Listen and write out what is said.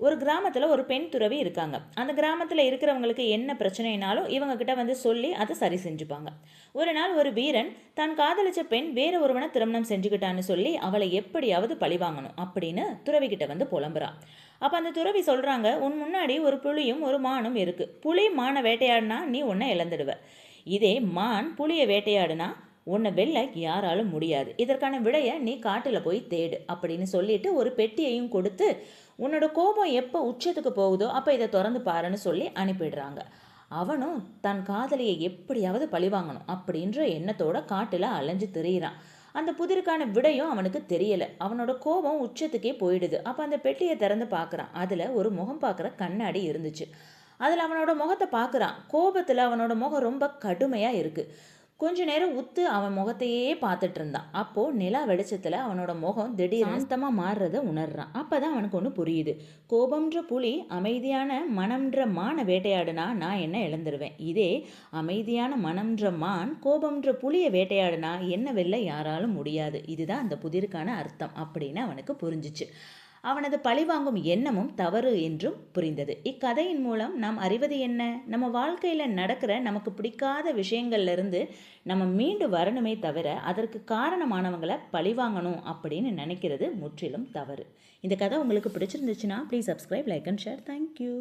ஒரு கிராமத்தில் ஒரு பெண் துறவி இருக்காங்க. அந்த கிராமத்தில் இருக்கிறவங்களுக்கு என்ன பிரச்சனைனாலும் இவங்க கிட்ட வந்து சொல்லி அதை சரி செஞ்சுப்பாங்க. ஒரு நாள் ஒரு வீரன் தான் காதலிச்ச பெண் வேற ஒருவனை திருமணம் செஞ்சுக்கிட்டான்னு சொல்லி அவளை எப்படியாவது பழிவாங்கணும் அப்படின்னு துறவி கிட்ட வந்து புலம்புறான். அப்போ அந்த துறவி சொல்கிறாங்க, உன் முன்னாடி ஒரு புலியும் ஒரு மானும் இருக்குது. புலி மானை வேட்டையாடினா நீ உன்னை இழந்துடுவ. இதே மான் புலியை வேட்டையாடுனா உன்னை வெல்ல யாராலும் முடியாது. இதற்கான விடையை நீ காட்டில் போய் தேடு அப்படின்னு சொல்லிட்டு ஒரு பெட்டியையும் கொடுத்து, உன்னோட கோபம் எப்போ உச்சத்துக்கு போகுதோ அப்போ இதை திறந்து பாருன்னு சொல்லி அனுப்பிடுறாங்க. அவனும் தன் காதலியை எப்படியாவது பழிவாங்கணும் அப்படின்ற எண்ணத்தோட காட்டில் அலைஞ்சு திரியிறான். அந்த புதிருக்கான விடையும் அவனுக்கு தெரியலை. அவனோட கோபம் உச்சத்துக்கே போயிடுது. அப்போ அந்த பெட்டியை திறந்து பார்க்குறான். அதில் ஒரு முகம் பார்க்குற கண்ணாடி இருந்துச்சு. அதில் அவனோட முகத்தை பார்க்குறான். கோபத்தில் அவனோட முகம் ரொம்ப கடுமையாக இருக்குது. கொஞ்ச நேரம் உத்து அவன் முகத்தையே பார்த்துட்டு இருந்தான். அப்போது நிலா வெளிச்சத்தில் அவனோட முகம் திடீர் சாந்தமாக மாறுறத உணர்றான். அப்போ தான் அவனுக்கு ஒன்று புரியுது. கோபம்ன்ற புலி அமைதியான மனம்ன்ற மானை வேட்டையாடுனா நான் என்ன இழந்துருவேன். இதே அமைதியான மனம்ன்ற மான் கோபம்ன்ற புலியை வேட்டையாடுனா என்ன வெல்ல யாராலும் முடியாது. இதுதான் அந்த புதிருக்கான அர்த்தம் அப்படின்னு அவனுக்கு புரிஞ்சிச்சு. அவனது பழிவாங்கும் எண்ணமும் தவறு என்றும் புரிந்தது. இக்கதையின் மூலம் நாம் அறிவது என்ன? நம்ம வாழ்க்கையில் நடக்கிற நமக்கு பிடிக்காத விஷயங்கள்லேருந்து நம்ம மீண்டு வரணுமே தவிர அதற்கு காரணமானவங்களை பழிவாங்கணும் அப்படின்னு நினைக்கிறது முற்றிலும் தவறு. இந்த கதை உங்களுக்கு பிடிச்சிருந்துச்சுன்னா please subscribe, like and share. Thank you.